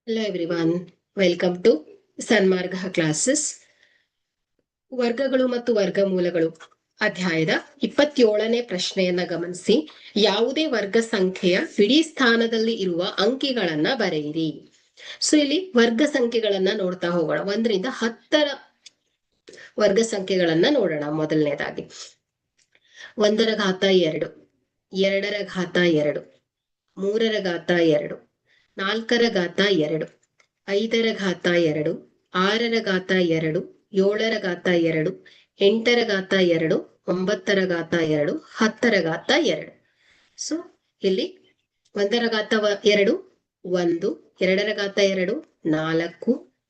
Hello everyone, welcome to Sanmarga classes. ವರ್ಗಗಳು ಮತ್ತು ವರ್ಗಮೂಲಗಳು ಅಧ್ಯಾಯದ 27ನೇ ಪ್ರಶ್ನೆಯನ್ನ ಗಮನಿಸಿ. ಯಾವುದೇ ವರ್ಗ ಸಂಖ್ಯೆಯ ಬಿಡಿ ಸ್ಥಾನದಲ್ಲಿ ಇರುವ ಅಂಕಿಗಳನ್ನ ಬರೆಯಿರಿ. ಸೊ ಇಲ್ಲಿ ವರ್ಗ ಸಂಖ್ಯೆಗಳನ್ನ ನೋಡ್ತಾ ಹೋಗೋಣ. 1ರಿಂದ 10ರ ವರ್ಗ ಸಂಖ್ಯೆಗಳನ್ನ ನೋಡೋಣ. ಮೊದಲನೇದಾಗಿ 1ರ ಘಾತ 2, 2ರ ಘಾತ 2, 3ರ ಘಾತ 2, 4ರ ಘಾತ 2, 5ರ ಘಾತ 2, 6ರ ಘಾತ 2, 7ರ ಘಾತ 2, 8ರ ಘಾತ 2, 9ರ ಘಾತ 2, 10ರ ಘಾತ 2. ಸೊ ಇಲ್ಲಿ 1ರ ಘಾತ 2 1, 2ರ ಘಾತ 2 4,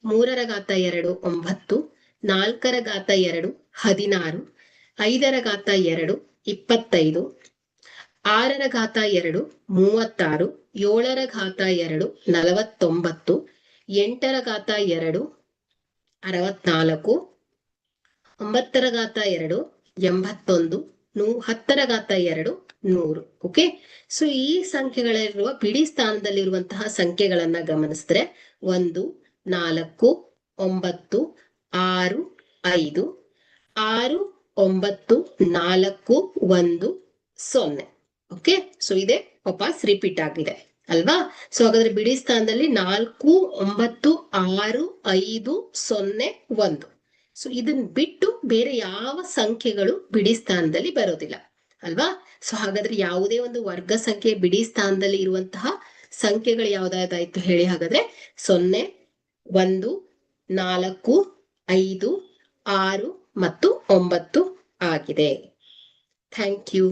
3ರ ಘಾತ 2 9, 4ರ ಘಾತ 2 16, 5ರ ಘಾತ 2 25, 6ರ ಘಾತ 2 36, 7ರ ಘಾತ 2 49, 8ರ ಘಾತ 2 64, 9ರ ಘಾತ 2 81, 10ರ ಘಾತ 2 100. ಓಕೆ, ಸೊ ಈ ಸಂಖ್ಯೆಗಳಿರುವ ಬಿಡಿ ಸ್ಥಾನದಲ್ಲಿರುವಂತಹ ಸಂಖ್ಯೆಗಳನ್ನ ಗಮನಿಸಿದ್ರೆ 1 4 9 6 5 6 9 4 1 0. ಓಕೆ, ಸೊ ಇದೆ ವಾಪಸ್ ರಿಪೀಟ್ ಆಗಿದೆ ಅಲ್ವಾ. ಸೊ ಹಾಗಾದ್ರೆ ಬಿಡಿ ಸ್ಥಾನದಲ್ಲಿ 4 9 6 5 0 1. ಸೊ ಇದನ್ನ ಬಿಟ್ಟು ಬೇರೆ ಯಾವ ಸಂಖ್ಯೆಗಳು ಬಿಡಿ ಸ್ಥಾನದಲ್ಲಿ ಬರೋದಿಲ್ಲ ಅಲ್ವಾ. ಸೊ ಹಾಗಾದ್ರೆ ಯಾವುದೇ ಒಂದು ವರ್ಗ ಸಂಖ್ಯೆ ಬಿಡಿ ಸ್ಥಾನದಲ್ಲಿ ಇರುವಂತಹ ಸಂಖ್ಯೆಗಳು ಯಾವ್ದಾಯ್ತು ಹೇಳಿ. ಹಾಗಾದ್ರೆ 0 1 4 5 6 ಮತ್ತು 9 ಆಗಿದೆ. Thank you.